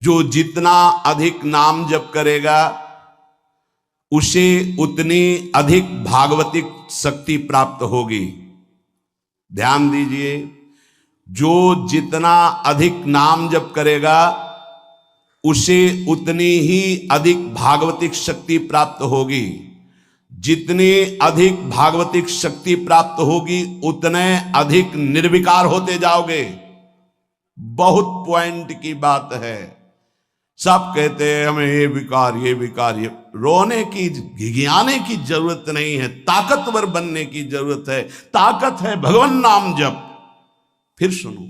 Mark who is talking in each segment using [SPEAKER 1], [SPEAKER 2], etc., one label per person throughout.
[SPEAKER 1] जो जितना अधिक नाम जप करेगा उसे उतनी अधिक भागवतिक शक्ति प्राप्त होगी। ध्यान दीजिए, जो जितना अधिक नाम जप करेगा उसे उतनी ही अधिक भागवतिक शक्ति प्राप्त होगी। जितनी अधिक भागवतिक शक्ति प्राप्त होगी उतने अधिक निर्विकार होते जाओगे। बहुत पॉइंट की बात है। सब कहते हैं हमें ये विकार ये विकार, ये रोने की घिघियाने की जरूरत नहीं है, ताकतवर बनने की जरूरत है। ताकत है भगवान नाम जप। फिर सुनो,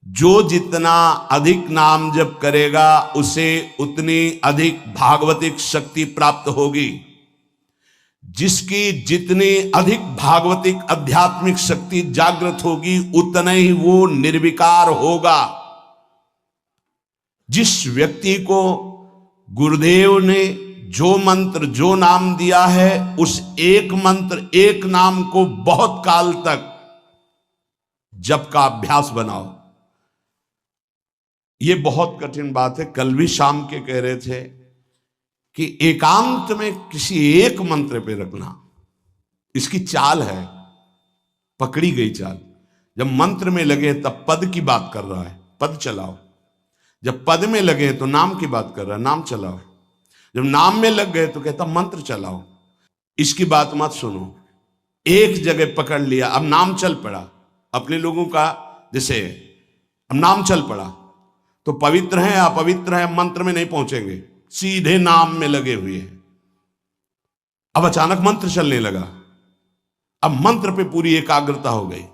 [SPEAKER 1] जो जितना अधिक नाम जप करेगा उसे उतनी अधिक भागवतिक शक्ति प्राप्त होगी। जिसकी जितनी अधिक भागवतिक आध्यात्मिक शक्ति जागृत होगी उतना ही वो निर्विकार होगा। जिस व्यक्ति को गुरुदेव ने जो मंत्र जो नाम दिया है उस एक मंत्र एक नाम को बहुत काल तक जप का अभ्यास बनाओ। ये बहुत कठिन बात है। कल भी शाम के कह रहे थे कि एकांत में किसी एक मंत्र पे रखना, इसकी चाल है, पकड़ी गई चाल। जब मंत्र में लगे तब पद की बात कर रहा है, पद चलाओ। जब पद में लगे तो नाम की बात कर रहा है, नाम चलाओ। जब नाम में लग गए तो कहता मंत्र चलाओ। इसकी बात मत सुनो। एक जगह पकड़ लिया, अब नाम चल पड़ा। अपने लोगों का जैसे अब नाम चल पड़ा तो पवित्र हैं अपवित्र हैं मंत्र में नहीं पहुंचेंगे, सीधे नाम में लगे हुए हैं। अब अचानक मंत्र चलने लगा, अब मंत्र पे पूरी एकाग्रता हो गई।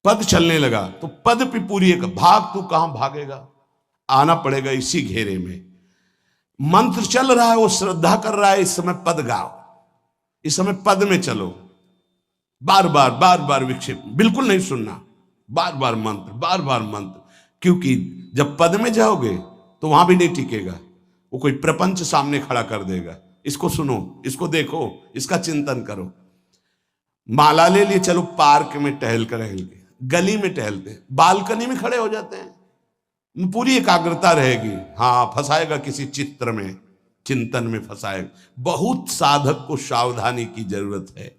[SPEAKER 1] पद चलने लगा तो पद पे पूरी एक भाग, तू कहां भागेगा, आना पड़ेगा इसी घेरे में। मंत्र चल रहा है, वो श्रद्धा कर रहा है, इस समय पद गाओ, इस समय पद में चलो। बार बार विक्षेप बिल्कुल नहीं सुनना, बार बार मंत्र। क्योंकि जब पद में जाओगे तो वहां भी नहीं टिकेगा, वो कोई प्रपंच सामने खड़ा कर देगा। इसको सुनो, इसको देखो, इसका चिंतन करो। माला ले लिए, चलो पार्क में टहल कर रहेंगे, गली में टहलते, बालकनी में खड़े हो जाते हैं, पूरी एकाग्रता रहेगी। हाँ, फंसाएगा किसी चित्र में, चिंतन में फंसाएगा। बहुत साधक को सावधानी की जरूरत है।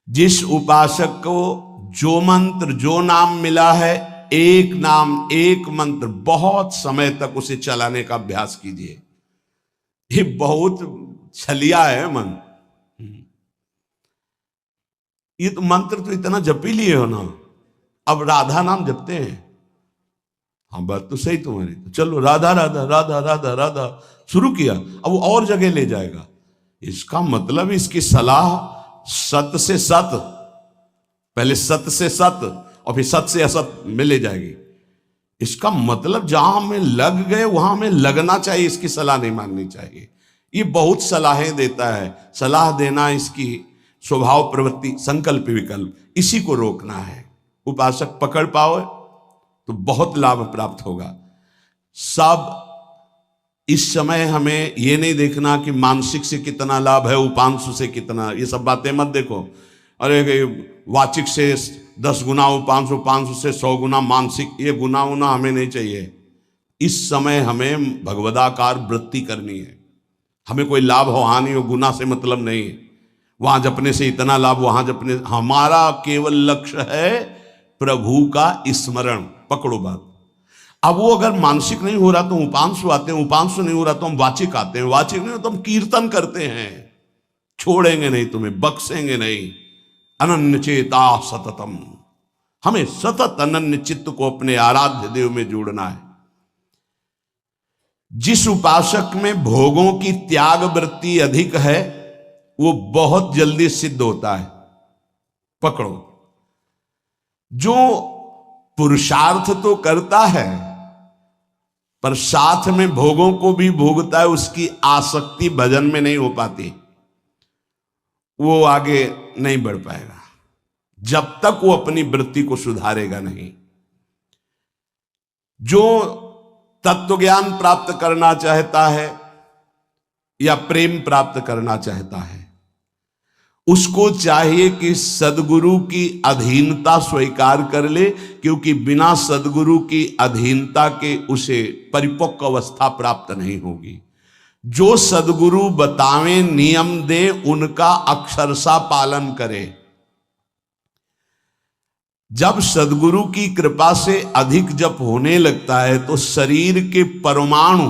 [SPEAKER 1] जिस उपासक को जो मंत्र जो नाम मिला है, एक नाम एक मंत्र बहुत समय तक उसे चलाने का अभ्यास कीजिए। ये बहुत छलिया है मन। ये तो मंत्र तो इतना जप ही लिए हो ना, अब राधा नाम जपते हैं। हाँ, बात तो सही तुम्हारी। तो चलो राधा राधा राधा राधा राधा शुरू किया, अब वो और जगह ले जाएगा। इसका मतलब इसकी सलाह सत से सत, पहले सत से सत और फिर सत से असत में ले जाएगी। इसका मतलब जहां हमें लग गए वहां हमें लगना चाहिए, इसकी सलाह नहीं माननी चाहिए। ये बहुत सलाहें देता है, सलाह देना इसकी स्वभाव प्रवृत्ति संकल्प विकल्प, इसी को रोकना है। उपासक पकड़ पाओ तो बहुत लाभ प्राप्त होगा। सब इस समय हमें ये नहीं देखना कि मानसिक से कितना लाभ है, उपांशु से कितना, ये सब बातें मत देखो। अरे वाचिक से 10 गुना उपांशु, उपांशु से 100 गुना मानसिक, ये गुना उना हमें नहीं चाहिए। इस समय हमें भगवदाकार वृत्ति करनी है। हमें कोई लाभ हो हानि हो गुना से मतलब नहीं है। वहां जपने से इतना लाभ, वहां जपने, हमारा केवल लक्ष्य है प्रभु का स्मरण। पकड़ो बात। अब वो अगर मानसिक नहीं हो रहा तो उपांशु आते हैं, उपांशु नहीं हो रहा तो हम वाचिक आते हैं, वाचिक नहीं हो तो हम कीर्तन करते हैं। छोड़ेंगे नहीं तुम्हें, बख्शेंगे नहीं। अनन्य चेता सततम, हमें सतत अनन्य चित्त को अपने आराध्य देव में जोड़ना है। जिस उपासक में भोगों की त्याग वृत्ति अधिक है वो बहुत जल्दी सिद्ध होता है। पकड़ो, जो पुरुषार्थ तो करता है पर साथ में भोगों को भी भोगता है, उसकी आसक्ति भजन में नहीं हो पाती, वो आगे नहीं बढ़ पाएगा जब तक वो अपनी वृत्ति को सुधारेगा नहीं। जो तत्व ज्ञान प्राप्त करना चाहता है या प्रेम प्राप्त करना चाहता है, उसको चाहिए कि सदगुरु की अधीनता स्वीकार कर ले, क्योंकि बिना सदगुरु की अधीनता के उसे परिपक्व अवस्था प्राप्त नहीं होगी। जो सदगुरु बतावे नियम दे उनका अक्षरशः पालन करे। जब सदगुरु की कृपा से अधिक जप होने लगता है तो शरीर के परमाणु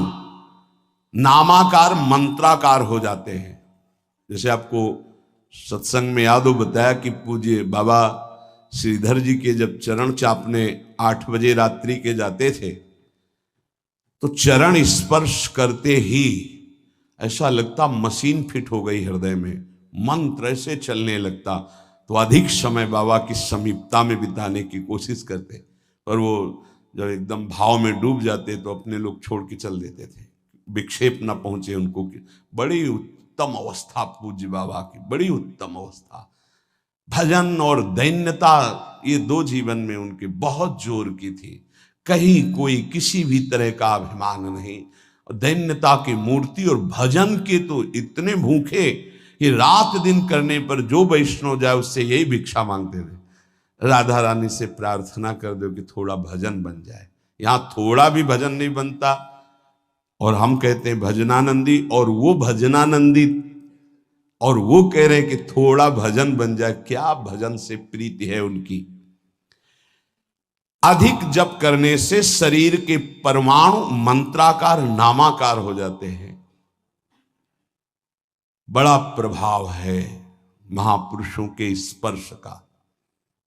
[SPEAKER 1] नामाकार मंत्राकार हो जाते हैं। जैसे आपको सत्संग में याद हो बताया कि पूज्य बाबा श्रीधर जी के जब चरण चापने 8 बजे रात्रि के जाते थे तो चरण स्पर्श करते ही ऐसा लगता मशीन फिट हो गई हृदय में, मंत्र ऐसे चलने लगता। तो अधिक समय बाबा की समीपता में बिताने की कोशिश करते, पर वो जब एकदम भाव में डूब जाते तो अपने लोग छोड़ के चल देते थे, विक्षेप ना पहुंचे उनको। बड़ी उत्तम अवस्था पूज्य बाबा की, बड़ी उत्तम अवस्था। भजन और दैन्यता ये 2 जीवन में उनके बहुत जोर की थी। कहीं कोई किसी भी तरह का अभिमान नहीं, दैन्यता की मूर्ति। और भजन के तो इतने भूखे कि रात दिन करने पर जो वैष्णव जाए उससे यही भिक्षा मांगते थे, राधा रानी से प्रार्थना कर दो कि थोड़ा भजन बन जाए। यहां थोड़ा भी भजन नहीं बनता और हम कहते हैं भजनानंदी, और वो भजनानंदी और वो कह रहे हैं कि थोड़ा भजन बन जाए। क्या भजन से प्रीति है उनकी। अधिक जप करने से शरीर के परमाणु मंत्राकार नामाकार हो जाते हैं। बड़ा प्रभाव है महापुरुषों के स्पर्श का।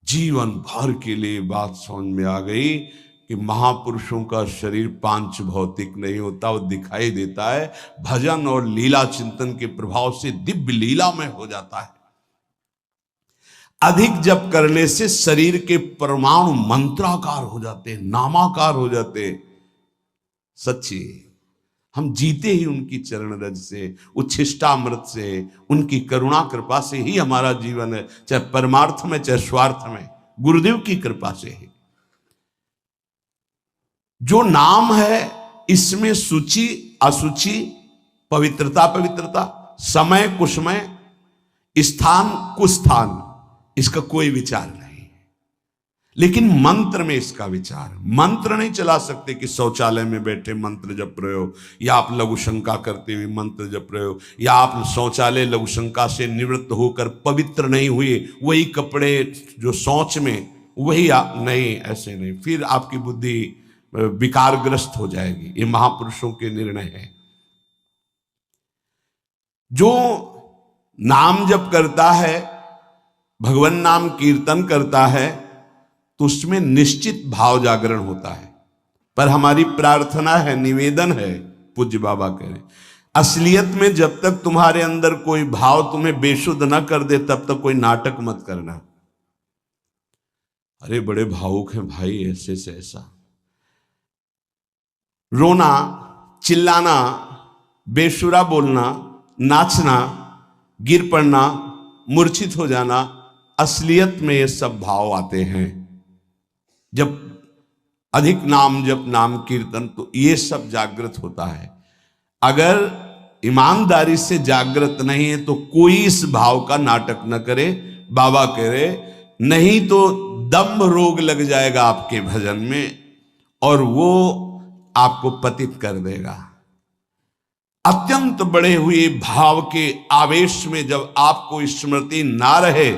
[SPEAKER 1] जीवन भर के लिए बात समझ में आ गई कि महापुरुषों का शरीर पांच भौतिक नहीं होता, वो दिखाई देता है। भजन और लीला चिंतन के प्रभाव से दिव्य लीला में हो जाता है। अधिक जप करने से शरीर के परमाणु मंत्राकार हो जाते हैं, नामाकार हो जाते हैं। सच्ची हम जीते ही उनकी चरण रज से, उच्छिष्टामृत से, उनकी करुणा कृपा से ही हमारा जीवन है, चाहे परमार्थ में चाहे स्वार्थ में, गुरुदेव की कृपा से ही। जो नाम है इसमें सूची असुचि, पवित्रता पवित्रता, समय कुसमय, स्थान कुस्थान, इसका कोई विचार नहीं। लेकिन मंत्र में इसका विचार। मंत्र नहीं चला सकते कि शौचालय में बैठे मंत्र जप रहे हो, या आप लघु शंका करते हुए मंत्र जप रहे हो, या आप शौचालय लघु शंका से निवृत्त होकर पवित्र नहीं हुए, वही कपड़े जो शौच में वही नहीं, ऐसे नहीं। फिर आपकी बुद्धि विकारग्रस्त हो जाएगी। ये महापुरुषों के निर्णय है। जो नाम जप करता है, भगवान नाम कीर्तन करता है, तो उसमें निश्चित भाव जागरण होता है। पर हमारी प्रार्थना है, निवेदन है, पूज्य बाबा कह रहे, असलियत में जब तक तुम्हारे अंदर कोई भाव तुम्हें बेशुद्ध न कर दे तब तक कोई नाटक मत करना। अरे बड़े भावुक हैं भाई, ऐसे से ऐसा। रोना, चिल्लाना, बेसुरा बोलना, नाचना, गिर पड़ना, मूर्छित हो जाना, असलियत में ये सब भाव आते हैं जब अधिक नाम जप, नाम कीर्तन, तो ये सब जागृत होता है। अगर ईमानदारी से जागृत नहीं है तो कोई इस भाव का नाटक न करे। बाबा कह रहे, नहीं तो दम्भ रोग लग जाएगा आपके भजन में और वो आपको पतित कर देगा। अत्यंत बड़े हुए भाव के आवेश में जब आपको स्मृति ना रहे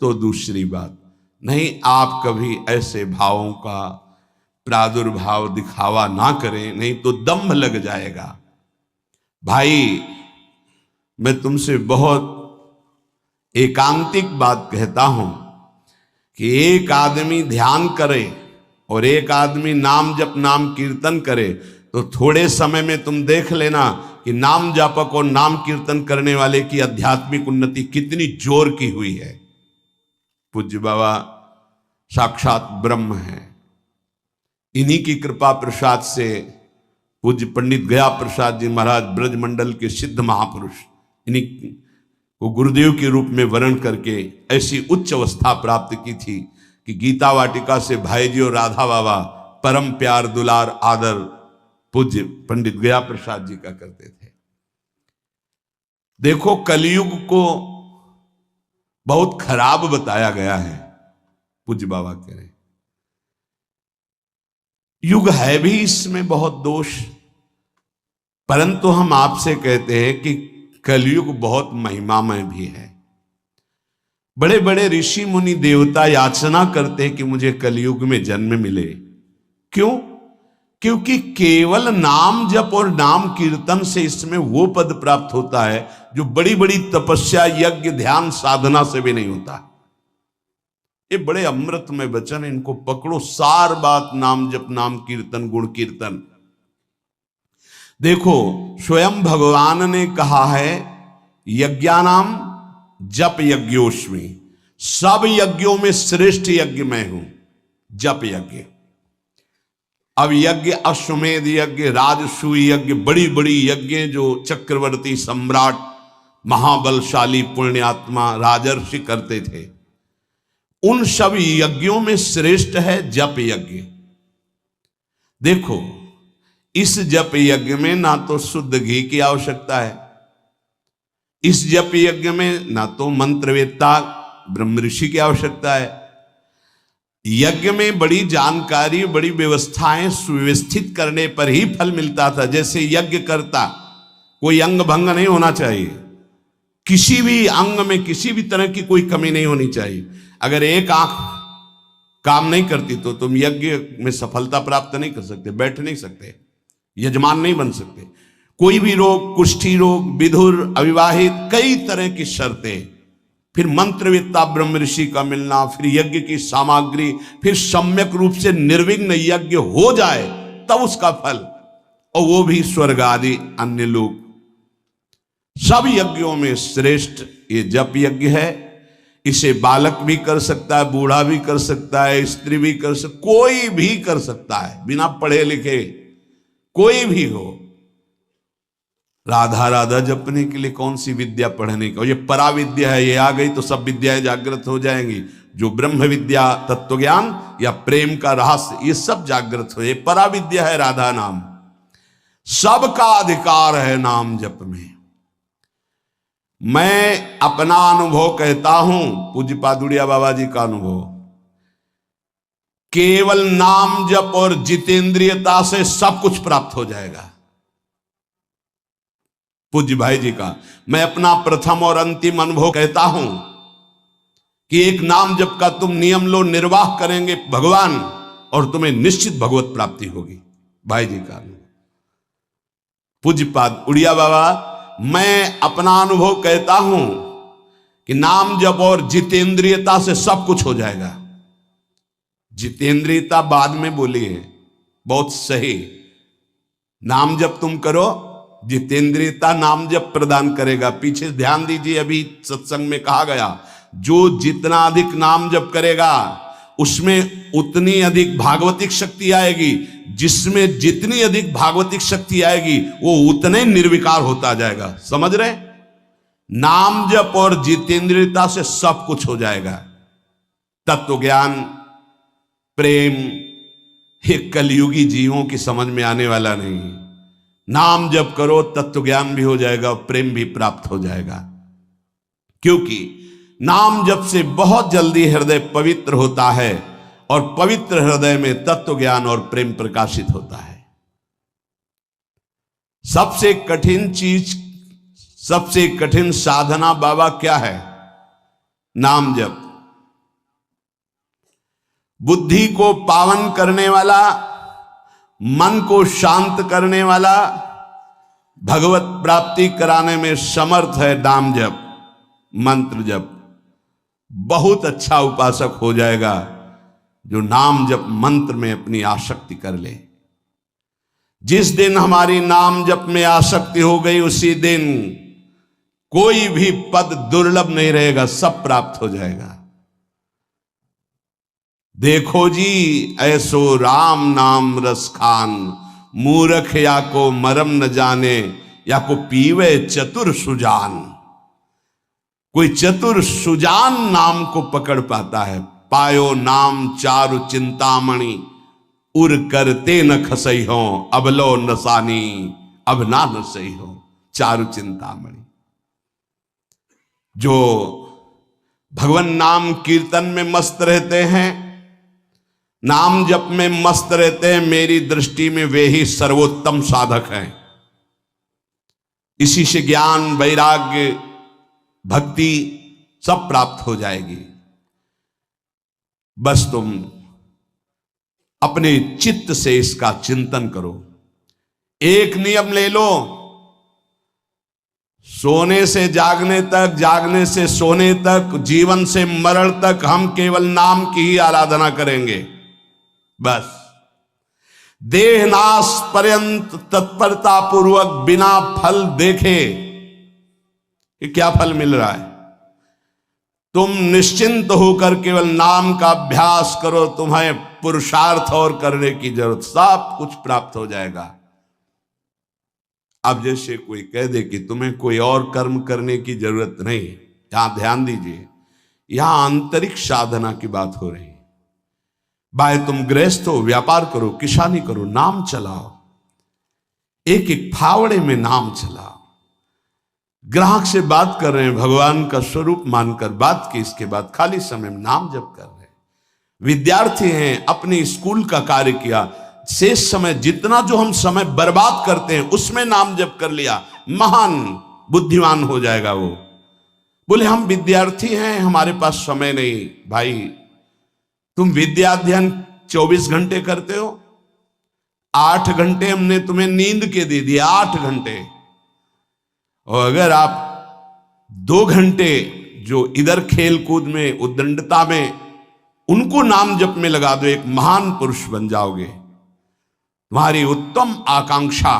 [SPEAKER 1] तो दूसरी बात नहीं। आप कभी ऐसे भावों का प्रादुर्भाव दिखावा ना करें, नहीं तो दम्भ लग जाएगा। भाई मैं तुमसे बहुत एकांतिक बात कहता हूं कि एक आदमी ध्यान करे और एक आदमी नाम जप, नाम कीर्तन करे, तो थोड़े समय में तुम देख लेना कि नाम जापक और नाम कीर्तन करने वाले की आध्यात्मिक उन्नति कितनी जोर की हुई है। पूज्य बाबा साक्षात ब्रह्म है। इन्हीं की कृपा प्रसाद से पूज्य पंडित गया प्रसाद जी महाराज ब्रजमंडल के सिद्ध महापुरुष, इन्हीं को गुरुदेव के रूप में वर्ण करके ऐसी उच्च अवस्था प्राप्त की थी कि गीता वाटिका से भाई जी और राधा बाबा परम प्यार, दुलार, आदर पूज्य पंडित गया प्रसाद जी का करते थे। देखो कलयुग को बहुत खराब बताया गया है। पूज्य बाबा कह रहे युग है भी इसमें बहुत दोष, परंतु हम आपसे कहते हैं कि कलयुग बहुत महिमामय भी है। बड़े बड़े ऋषि मुनि देवता याचना करते हैं कि मुझे कलयुग में जन्म मिले। क्यों? क्योंकि केवल नाम जप और नाम कीर्तन से इसमें वो पद प्राप्त होता है जो बड़ी बड़ी तपस्या, यज्ञ, ध्यान, साधना से भी नहीं होता। ये बड़े अमृतमय वचन, इनको पकड़ो। सार बात नाम जप, नाम कीर्तन, गुण कीर्तन। देखो, स्वयं भगवान ने कहा है यज्ञानाम जप यज्ञोस्मि, सब यज्ञों में श्रेष्ठ यज्ञ मैं हूं, जप यज्ञ। अब यज्ञ, अश्वमेध यज्ञ, राजसूय यज्ञ, बड़ी बड़ी यज्ञ जो चक्रवर्ती सम्राट, महाबलशाली पुण्यात्मा राजर्षि करते थे, उन सब यज्ञों में श्रेष्ठ है जप यज्ञ। देखो, इस जप यज्ञ में ना तो शुद्ध घी की आवश्यकता है, इस जप यज्ञ में ना तो मंत्रवेत्ता ब्रह्म ऋषि की आवश्यकता है। यज्ञ में बड़ी जानकारी, बड़ी व्यवस्थाएं सुव्यवस्थित करने पर ही फल मिलता था। जैसे यज्ञ करता, कोई अंग भंग नहीं होना चाहिए, किसी भी अंग में किसी भी तरह की कोई कमी नहीं होनी चाहिए। अगर एक आंख काम नहीं करती तो तुम यज्ञ में सफलता प्राप्त नहीं कर सकते, बैठ नहीं सकते, यजमान नहीं बन सकते। कोई भी रोग, कुष्ठी रोग, विधुर, अविवाहित, कई तरह की शर्तें, फिर मंत्रवेत्ता ब्रह्म ऋषि का मिलना, फिर यज्ञ की सामग्री, फिर सम्यक रूप से निर्विघ्न यज्ञ हो जाए तब उसका फल, और वो भी स्वर्ग आदि अन्य लोग। सब यज्ञों में श्रेष्ठ ये जप यज्ञ है। इसे बालक भी कर सकता है, बूढ़ा भी कर सकता है, स्त्री भी कर सकता, कोई भी कर सकता है, बिना पढ़े लिखे कोई भी हो। राधा राधा जपने के लिए कौन सी विद्या पढ़ने का? ये पराविद्या है, ये आ गई तो सब विद्याएं जागृत हो जाएंगी। जो ब्रह्म विद्या, तत्व ज्ञान या प्रेम का रहस्य, ये सब जागृत हो। ये पराविद्या है राधा नाम। सबका अधिकार है नाम जप में। मैं अपना अनुभव कहता हूं, पूज्य पादुड़िया बाबा जी का अनुभव, केवल नाम जप और जितेंद्रियता से सब कुछ प्राप्त हो जाएगा। पूज्य भाई जी का मैं अपना प्रथम और अंतिम अनुभव कहता हूं कि एक नाम जप का तुम नियम लो, निर्वाह करेंगे भगवान, और तुम्हें निश्चित भगवत प्राप्ति होगी। भाई जी का अनुभव। पूज्य पाद उड़िया बाबा, मैं अपना अनुभव कहता हूं कि नाम जप और जितेंद्रियता से सब कुछ हो जाएगा। जितेंद्रियता बाद में बोली है, बहुत सही। नाम जप तुम करो, जितेंद्रियता नाम जप प्रदान करेगा। पीछे ध्यान दीजिए, अभी सत्संग में कहा गया, जो जितना अधिक नाम जप करेगा उसमें उतनी अधिक भागवतिक शक्ति आएगी। जिसमें जितनी अधिक भागवतिक शक्ति आएगी वो उतने निर्विकार होता जाएगा। समझ रहे? नाम जप और जितेंद्रियता से सब कुछ हो जाएगा। तत्व ज्ञान, प्रेम, ये कलयुगी जीवों की समझ में आने वाला नहीं। नाम जप करो, तत्व ज्ञान भी हो जाएगा, प्रेम भी प्राप्त हो जाएगा। क्योंकि नाम जप से बहुत जल्दी हृदय पवित्र होता है, और पवित्र हृदय में तत्व ज्ञान और प्रेम प्रकाशित होता है। सबसे कठिन चीज, सबसे कठिन साधना बाबा क्या है? नाम जप। बुद्धि को पावन करने वाला, मन को शांत करने वाला, भगवत प्राप्ति कराने में समर्थ है नाम जप, मंत्र जप। बहुत अच्छा उपासक हो जाएगा जो नाम जप मंत्र में अपनी आसक्ति कर ले। जिस दिन हमारी नाम जप में आसक्ति हो गई, उसी दिन कोई भी पद दुर्लभ नहीं रहेगा, सब प्राप्त हो जाएगा। देखो जी, ऐसो राम नाम रस खान, मूर्ख या को मरम न जाने, या को पीवे चतुर सुजान। कोई चतुर सुजान नाम को पकड़ पाता है। पायो नाम चारु चिंतामणि, उर करते न खसई हो, अबलो नसानी अब ना नसई हो। चारु चिंतामणि, जो भगवान नाम कीर्तन में मस्त रहते हैं, नाम जप में मस्त रहते हैं। मेरी दृष्टि में वे ही सर्वोत्तम साधक हैं। इसी से ज्ञान, वैराग्य, भक्ति सब प्राप्त हो जाएगी। बस तुम अपने चित्त से इसका चिंतन करो। एक नियम ले लो, सोने से जागने तक, जागने से सोने तक, जीवन से मरण तक हम केवल नाम की ही आराधना करेंगे। बस देह नाश पर्यंत तत्परता पूर्वक बिना फल देखे कि क्या फल मिल रहा है, तुम निश्चिंत होकर केवल नाम का अभ्यास करो। तुम्हें पुरुषार्थ और करने की जरूरत, सब कुछ प्राप्त हो जाएगा। अब जैसे कोई कह दे कि तुम्हें कोई और कर्म करने की जरूरत नहीं, यहां ध्यान दीजिए, यहां आंतरिक साधना की बात हो रही है। भाई तुम गृहस्थ हो, व्यापार करो, किसानी करो, नाम चलाओ, एक एक फावड़े में नाम चलाओ। ग्राहक से बात कर रहे हैं, भगवान का स्वरूप मानकर बात की, इसके बाद खाली समय में नाम जप कर रहे हैं। विद्यार्थी हैं, अपने स्कूल का कार्य किया, शेष समय जितना जो हम समय बर्बाद करते हैं उसमें नाम जप कर लिया, महान बुद्धिमान हो जाएगा वो। बोले हम विद्यार्थी हैं, हमारे पास समय नहीं। भाई तुम विद्या अध्ययन 24 घंटे करते हो, 8 घंटे हमने तुम्हें नींद के दे दिए, 8 घंटे। और अगर आप 2 घंटे जो इधर खेल कूद में, उद्दंडता में, उनको नाम जप में लगा दो, एक महान पुरुष बन जाओगे। तुम्हारी उत्तम आकांक्षा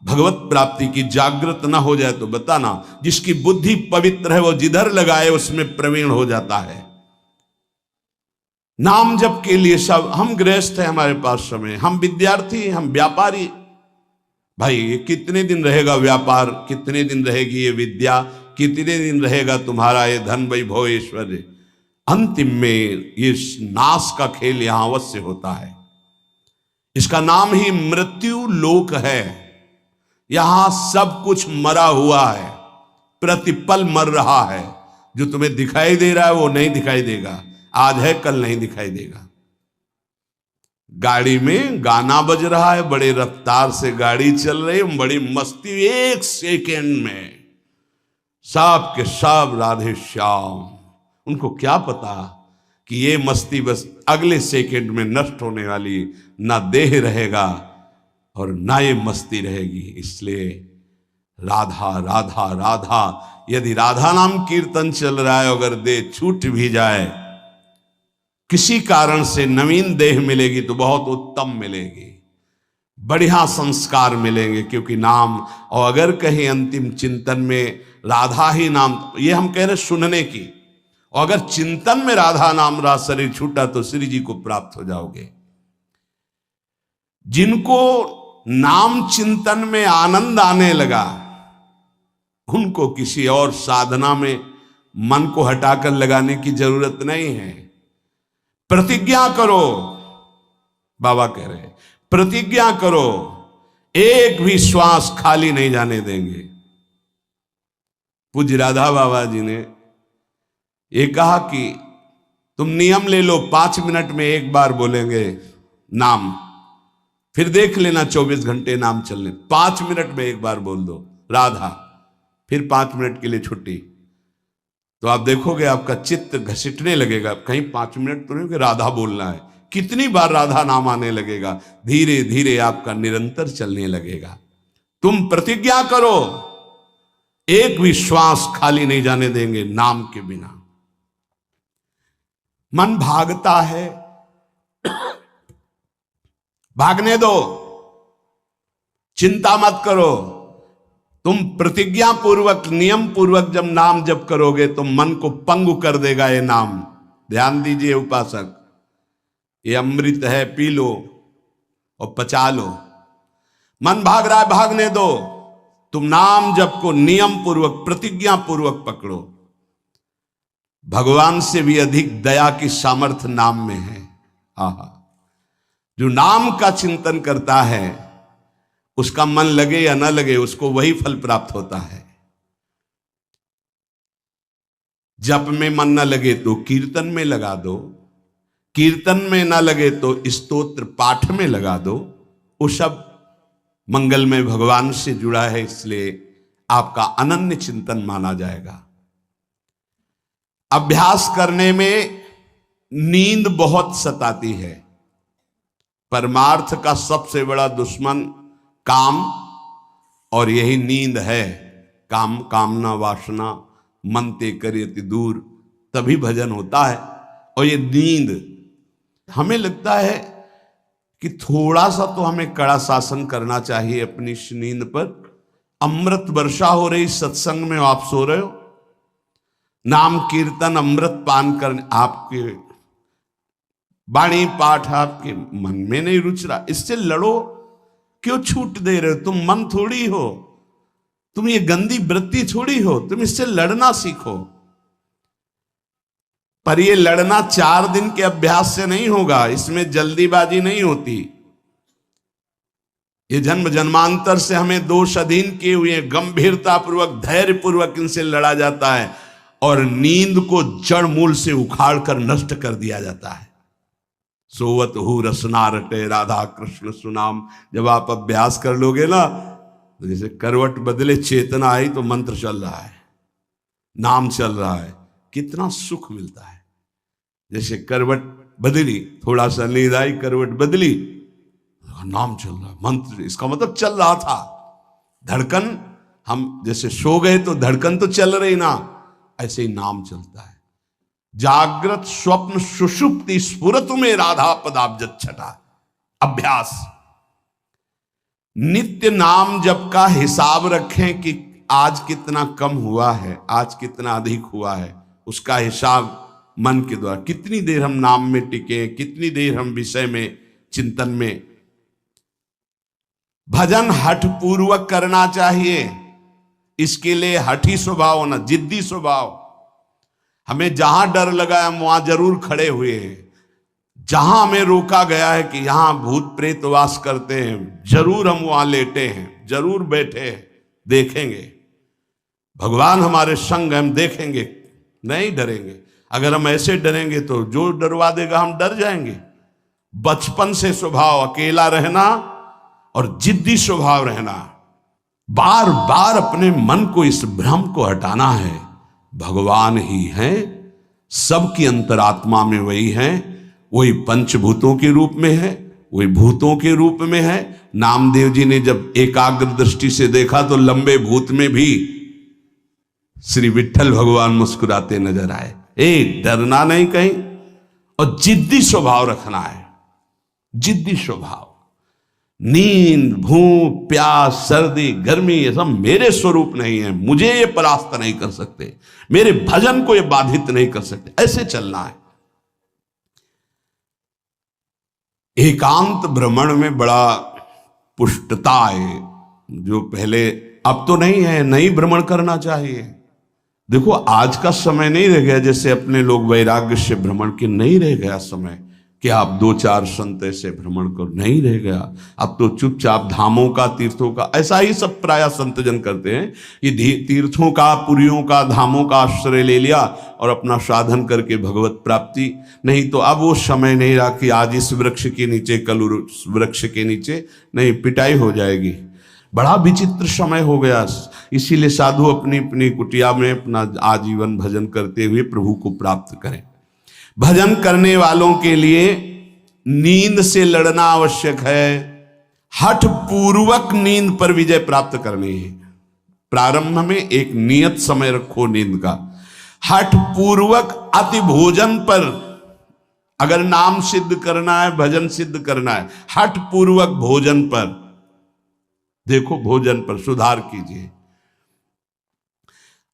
[SPEAKER 1] भगवत प्राप्ति की जागृत ना हो जाए तो बताना। जिसकी बुद्धि पवित्र है वो जिधर लगाए उसमें प्रवीण हो जाता है। नाम जप के लिए सब, हम गृहस्थ हैं, हमारे पास समय, हम विद्यार्थी, हम व्यापारी। भाई ये कितने दिन रहेगा व्यापार, कितने दिन रहेगी ये विद्या, कितने दिन रहेगा तुम्हारा ये धन वैभव ऐश्वर्य। अंतिम में ये नाश का खेल यहां अवश्य होता है। इसका नाम ही मृत्यु लोक है। यहां सब कुछ मरा हुआ है, प्रतिपल मर रहा है। जो तुम्हें दिखाई दे रहा है वो नहीं दिखाई देगा, आज है कल नहीं दिखाई देगा। गाड़ी में गाना बज रहा है, बड़े रफ्तार से गाड़ी चल रही है, बड़ी मस्ती, 1 सेकेंड में सब के सब राधे श्याम। उनको क्या पता कि ये मस्ती बस अगले सेकेंड में नष्ट होने वाली, ना देह रहेगा और ना ये मस्ती रहेगी। इसलिए राधा राधा राधा, यदि राधा नाम कीर्तन चल रहा है, अगर देह छूट भी जाए, किसी कारण से नवीन देह मिलेगी तो बहुत उत्तम मिलेगी, बढ़िया संस्कार मिलेंगे, क्योंकि नाम। और अगर कहीं अंतिम चिंतन में राधा ही नाम, ये हम कह रहे सुनने की, और अगर चिंतन में राधा नाम रहा, शरीर छूटा, तो श्री जी को प्राप्त हो जाओगे। जिनको नाम चिंतन में आनंद आने लगा, उनको किसी और साधना में मन को हटाकर लगाने की जरूरत नहीं है। प्रतिज्ञा करो, बाबा कह रहे, प्रतिज्ञा करो, एक भी श्वास खाली नहीं जाने देंगे। पूज्य राधा बाबा जी ने ये कहा कि तुम नियम ले लो, 5 मिनट में एक बार बोलेंगे नाम, फिर देख लेना 24 घंटे नाम चलने, 5 मिनट में एक बार बोल दो राधा, फिर 5 मिनट के लिए छुट्टी। तो आप देखोगे आपका चित्त घसीटने लगेगा, कहीं 5 मिनट तो नहीं कि राधा बोलना है, कितनी बार राधा नाम आने लगेगा। धीरे धीरे आपका निरंतर चलने लगेगा। तुम प्रतिज्ञा करो, एक भी श्वास खाली नहीं जाने देंगे नाम के बिना। मन भागता है, भागने दो, चिंता मत करो। तुम प्रतिज्ञा पूर्वक, नियम पूर्वक जब नाम जप करोगे तो मन को पंगु कर देगा ये नाम। ध्यान दीजिए उपासक, ये अमृत है, पी लो और पचा लो। मन भाग रहा है, भागने दो। तुम नाम जप को नियम पूर्वक, प्रतिज्ञा पूर्वक पकड़ो। भगवान से भी अधिक दया की सामर्थ्य नाम में है। आहा, जो नाम का चिंतन करता है उसका मन लगे या न लगे, उसको वही फल प्राप्त होता है। जप में मन न लगे तो कीर्तन में लगा दो, कीर्तन में न लगे तो स्तोत्र पाठ में लगा दो। वो सब मंगलमय भगवान से जुड़ा है, इसलिए आपका अनन्य चिंतन माना जाएगा। अभ्यास करने में नींद बहुत सताती है। परमार्थ का सबसे बड़ा दुश्मन काम, और यही नींद है। काम कामना वासना मनते करियति दूर, तभी भजन होता है। और ये नींद, हमें लगता है कि थोड़ा सा तो हमें कड़ा शासन करना चाहिए अपनी इस नींद पर। अमृत वर्षा हो रही सत्संग में, आप सो रहे हो, नाम कीर्तन अमृत पान करने, आपके वाणी पाठ आपके मन में नहीं रुच रहा, इससे लड़ो। क्यों छूट दे रहे हो? तुम मन थोड़ी हो, तुम ये गंदी वृत्ति थोड़ी हो, तुम इससे लड़ना सीखो। पर ये लड़ना 4 दिन के अभ्यास से नहीं होगा, इसमें जल्दीबाजी नहीं होती। ये जन्म जन्मांतर से हमें दोष अधीन किए हुए गंभीरता पूर्वक धैर्य पूर्वक इनसे लड़ा जाता है, और नींद को जड़ मूल से उखाड़ कर नष्ट कर दिया जाता है। सोवत हु रसना रटे राधा कृष्ण सुनाम, जब आप अभ्यास कर लोगे ना, तो जैसे करवट बदले चेतना आई तो मंत्र चल रहा है, नाम चल रहा है, कितना सुख मिलता है। जैसे करवट बदली, थोड़ा सा नींद आई, करवट बदली, नाम चल रहा है, मंत्र, इसका मतलब चल रहा था। धड़कन, हम जैसे सो गए तो धड़कन तो चल रही ना, ऐसे ही नाम चलता है। जागृत स्वप्न सुषुप्ति स्फुरतु में राधा पदाब्ज छटा। अभ्यास, नित्य नाम जप का हिसाब रखें कि आज कितना कम हुआ है, आज कितना अधिक हुआ है, उसका हिसाब मन के द्वारा। कितनी देर हम नाम में टिके, कितनी देर हम विषय में चिंतन में। भजन हठ पूर्वक करना चाहिए, इसके लिए हठी स्वभाव होना, जिद्दी स्वभाव। हमें जहां डर लगा है हम वहां जरूर खड़े हुए हैं। जहां हमें रोका गया है कि यहां भूत प्रेत वास करते हैं, जरूर हम वहां लेटे हैं, जरूर बैठे हैं, देखेंगे। भगवान हमारे संग, हम देखेंगे, नहीं डरेंगे। अगर हम ऐसे डरेंगे तो जो डरवा देगा हम डर जाएंगे। बचपन से स्वभाव अकेला रहना और जिद्दी स्वभाव रहना, बार बार अपने मन को, इस भ्रम को हटाना है। भगवान ही हैं, सबकी अंतरात्मा में वही हैं, वही पंचभूतों के रूप में है, वही भूतों के रूप में है। नामदेव जी ने जब एकाग्र दृष्टि से देखा तो लंबे भूत में भी श्री विठ्ठल भगवान मुस्कुराते नजर आए। डरना नहीं कहीं, और जिद्दी स्वभाव रखना है, जिद्दी स्वभाव। नींद, भूख, प्यास, सर्दी, गर्मी, ये सब मेरे स्वरूप नहीं है, मुझे ये परास्त नहीं कर सकते, मेरे भजन को ये बाधित नहीं कर सकते, ऐसे चलना है। एकांत भ्रमण में बड़ा पुष्टता है, जो पहले, अब तो नहीं है, नहीं भ्रमण करना चाहिए। देखो आज का समय नहीं रह गया जैसे अपने लोग वैराग्य से भ्रमण के, नहीं रह गया समय कि आप 2-4 संत ऐसे भ्रमण करो, नहीं रह गया। अब तो चुपचाप धामों का, तीर्थों का, ऐसा ही सब प्राय संतजन करते हैं। ये तीर्थों का, पुरियों का, धामों का आश्रय ले लिया और अपना साधन करके भगवत प्राप्ति। नहीं तो अब वो समय नहीं रहा कि आज इस वृक्ष के नीचे, कल उस वृक्ष के नीचे, नहीं, पिटाई हो जाएगी। बड़ा विचित्र समय हो गया। इसीलिए साधु अपनी अपनी कुटिया में अपना आजीवन भजन करते हुए प्रभु को प्राप्त करें। भजन करने वालों के लिए नींद से लड़ना आवश्यक है। हठ पूर्वक नींद पर विजय प्राप्त करनी है। प्रारंभ में एक नियत समय रखो नींद का। हठ पूर्वक अति भोजन पर, अगर नाम सिद्ध करना है, भजन सिद्ध करना है, हठ पूर्वक भोजन पर, देखो भोजन पर सुधार कीजिए।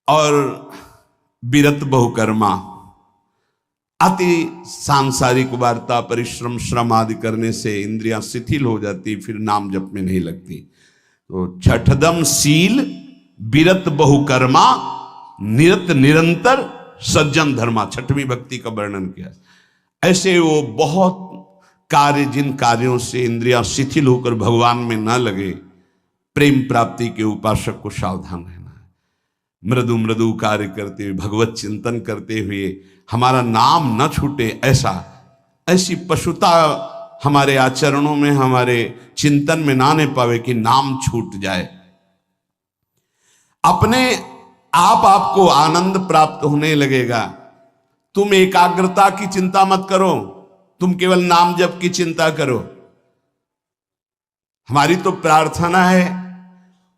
[SPEAKER 1] और विरत बहुकर्मा, अति सांसारिक वार्ता, परिश्रम, श्रम आदि करने से इंद्रियां शिथिल हो जाती, फिर नाम जप में नहीं लगती। तो छठदम शील, विरत बहुकर्मा, निरत निरंतर, सज्जन धर्मा, छठवीं भक्ति का वर्णन किया। ऐसे वो बहुत कार्य, जिन कार्यों से इंद्रियां शिथिल होकर भगवान में न लगे, प्रेम प्राप्ति के उपासक को सावधान रहना है। मृदु मृदु कार्य करते हुए, भगवत चिंतन करते हुए हमारा नाम न छूटे, ऐसी पशुता हमारे आचरणों में, हमारे चिंतन में ना आने पावे कि नाम छूट जाए। अपने आप आपको आनंद प्राप्त होने लगेगा। तुम एकाग्रता की चिंता मत करो, तुम केवल नाम जप की चिंता करो। हमारी तो प्रार्थना है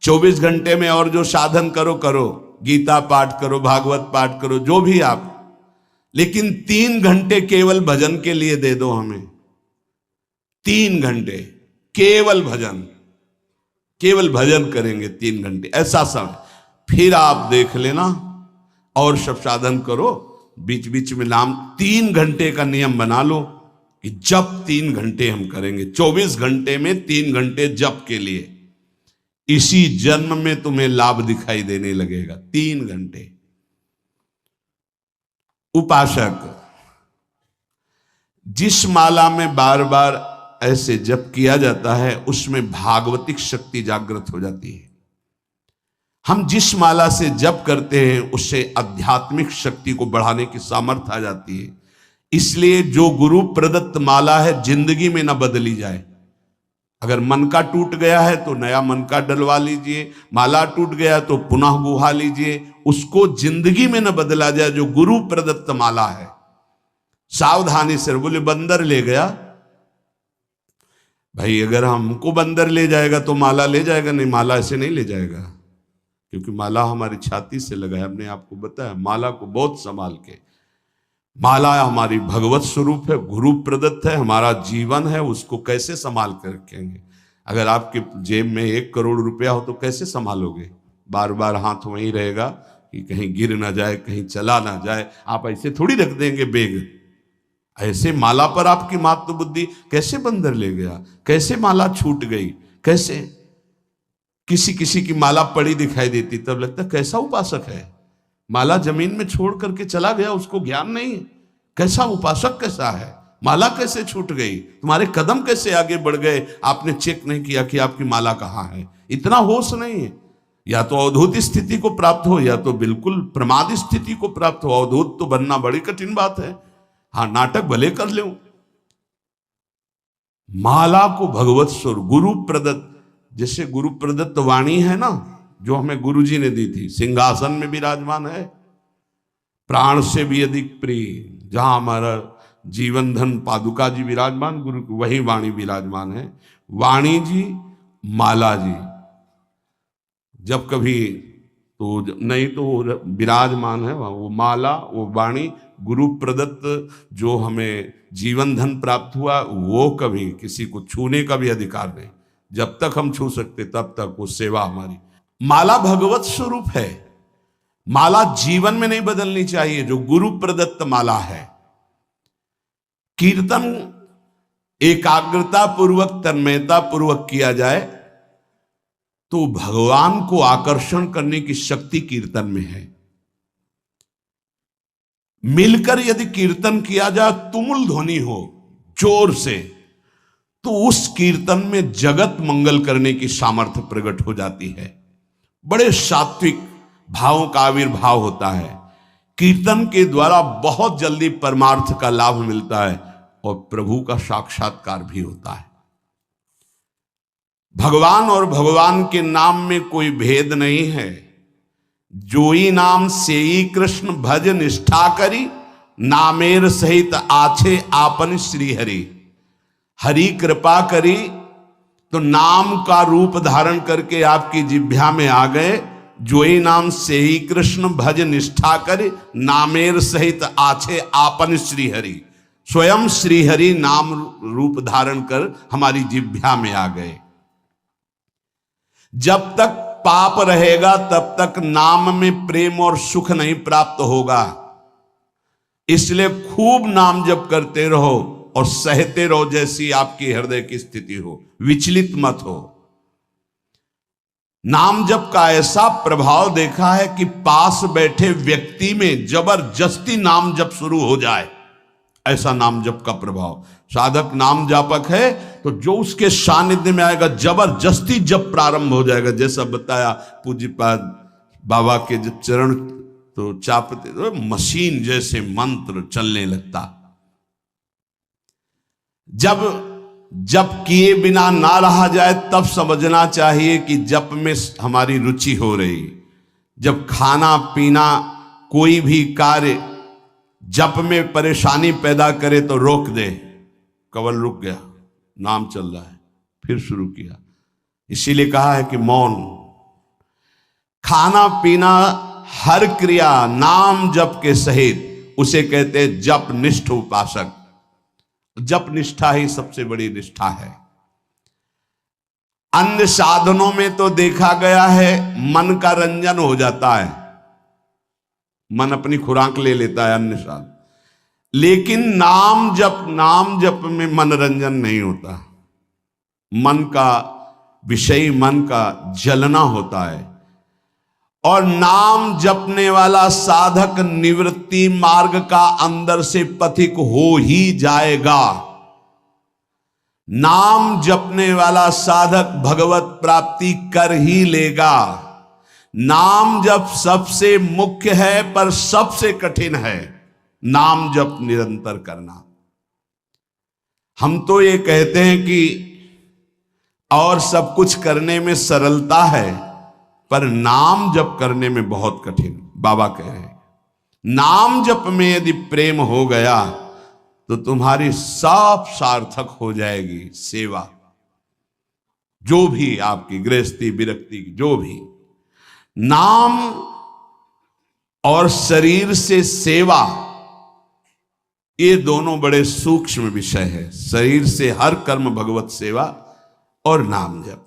[SPEAKER 1] 24 घंटे में और जो साधन करो करो, गीता पाठ करो, भागवत पाठ करो, जो भी आप, लेकिन 3 घंटे केवल भजन के लिए दे दो हमें। 3 घंटे केवल भजन करेंगे 3 घंटे, ऐसा समय। फिर आप देख लेना और सब साधन करो, बीच बीच में नाम। 3 घंटे का नियम बना लो कि जप 3 घंटे हम करेंगे, 24 घंटे में 3 घंटे जप के लिए। इसी जन्म में तुम्हें लाभ दिखाई देने लगेगा। 3 घंटे। उपासक जिस माला में बार बार ऐसे जप किया जाता है, उसमें भागवतिक शक्ति जागृत हो जाती है। हम जिस माला से जप करते हैं, उससे आध्यात्मिक शक्ति को बढ़ाने की सामर्थ्य आ जाती है। इसलिए जो गुरु प्रदत्त माला है, जिंदगी में न बदली जाए। अगर मन का टूट गया है तो नया मन का डलवा लीजिए, माला टूट गया तो पुनः गुहा लीजिए, उसको जिंदगी में न बदला जाए जो गुरु प्रदत्त माला है। सावधानी से। बोले बंदर ले गया, भाई अगर हमको बंदर ले जाएगा तो माला ले जाएगा? नहीं, माला ऐसे नहीं ले जाएगा, क्योंकि माला हमारी छाती से लगा है। हमने आपको बताया, माला को बहुत संभाल के। माला हमारी भगवत स्वरूप है, गुरु प्रदत्त है, हमारा जीवन है, उसको कैसे संभाल कर रखेंगे? अगर आपके जेब में 1 करोड़ रुपया हो तो कैसे संभालोगे? बार बार हाथ वहीं रहेगा कि कहीं गिर ना जाए, कहीं चला ना जाए। आप ऐसे थोड़ी रख देंगे बेग। ऐसे माला पर आपकी मात्र बुद्धि कैसे बंदर ले गया? कैसे माला छूट गई? कैसे? किसी किसी की माला पड़ी दिखाई देती, तब लगता कैसा उपासक है। माला जमीन में छोड़ करके चला गया, उसको ज्ञान नहीं है। कैसा उपासक कैसा है? माला कैसे छूट गई? तुम्हारे कदम कैसे आगे बढ़ गए? आपने चेक नहीं किया कि आपकी माला कहाँ है। इतना होश नहीं है। या तो अवधूत स्थिति को प्राप्त हो, या तो बिल्कुल प्रमाद स्थिति को प्राप्त हो। अवधूत तो बनना बड़ी कठिन बात है। हाँ, नाटक भले कर ले। माला को भगवत स्वरूप, गुरु प्रदत्त, जैसे गुरु प्रदत्त वाणी है ना, जो हमें गुरुजी ने दी थी, सिंहासन में विराजमान है, प्राण से भी अधिक प्रिय। जहां हमारा जीवन धन पादुका जी विराजमान, गुरु की वही वाणी विराजमान है। वाणी जी, माला जी, जब कभी तो नहीं तो विराजमान है वो माला, वो वाणी, गुरु प्रदत्त जो हमें जीवन धन प्राप्त हुआ, वो कभी किसी को छूने का भी अधिकार नहीं। जब तक हम छू सकते तब तक वो सेवा हमारी। माला भगवत स्वरूप है। माला जीवन में नहीं बदलनी चाहिए, जो गुरु प्रदत्त माला है। कीर्तन एकाग्रता पूर्वक, तन्मयता पूर्वक किया जाए तो भगवान को आकर्षण करने की शक्ति कीर्तन में है। मिलकर यदि कीर्तन किया जाए, तुमुल ध्वनि हो जोर से, तो उस कीर्तन में जगत मंगल करने की सामर्थ्य प्रकट हो जाती है। बड़े सात्विक भावों का आविर्भाव होता है। कीर्तन के द्वारा बहुत जल्दी परमार्थ का लाभ मिलता है और प्रभु का साक्षात्कार भी होता है। भगवान और भगवान के नाम में कोई भेद नहीं है। जोई नाम सेई कृष्ण भज निष्ठा करी, नामेर सहित आछे आपन श्री हरि। हरि कृपा करी तो नाम का रूप धारण करके आपकी जिह्वा में आ गए। जोई नाम सेई कृष्ण भज निष्ठा करी, नामेर सहित आछे आपन श्री हरि। स्वयं श्री हरि नाम रूप धारण कर हमारी जिह्वा में आ गए। जब तक पाप रहेगा तब तक नाम में प्रेम और सुख नहीं प्राप्त होगा। इसलिए खूब नाम जप करते रहो और सहते रहो, जैसी आपकी हृदय की स्थिति हो, विचलित मत हो। नाम जप का ऐसा प्रभाव देखा है कि पास बैठे व्यक्ति में जबरदस्ती नाम जप शुरू हो जाए, ऐसा नाम जप का प्रभाव। साधक नाम जापक है तो जो उसके सानिध्य में आएगा, जबरदस्ती जप प्रारंभ हो जाएगा। जैसा बताया पूज्यपाद बाबा के जब चरण तो चापते तो मशीन जैसे मंत्र चलने लगता। जब जप किए बिना ना रहा जाए तब समझना चाहिए कि जप में हमारी रुचि हो रही। जब खाना पीना कोई भी कार्य जप में परेशानी पैदा करे तो रोक दे। कवल रुक गया, नाम चल रहा है, फिर शुरू किया। इसीलिए कहा है कि मौन। खाना पीना हर क्रिया नाम जप के सहित, उसे कहते हैं जप निष्ठ उपासक। जप निष्ठा ही सबसे बड़ी निष्ठा है। अन्य साधनों में तो देखा गया है मन का रंजन हो जाता है, मन अपनी खुराक ले लेता है अन्य साधन, लेकिन नाम जप में मनोरंजन नहीं होता। मन का विषय, मन का जलना होता है। और नाम जपने वाला साधक निवृत्ति मार्ग का अंदर से पथिक हो ही जाएगा। नाम जपने वाला साधक भगवत प्राप्ति कर ही लेगा। नाम जप सबसे मुख्य है पर सबसे कठिन है नाम जप निरंतर करना। हम तो ये कहते हैं कि और सब कुछ करने में सरलता है, पर नाम जप करने में बहुत कठिन। बाबा कह रहे हैं नाम जप में यदि प्रेम हो गया तो तुम्हारी सब सार्थक हो जाएगी सेवा, जो भी आपकी गृहस्थी विरक्ति जो भी। नाम और शरीर से सेवा, ये दोनों बड़े सूक्ष्म विषय है। शरीर से हर कर्म भगवत सेवा और नाम जप।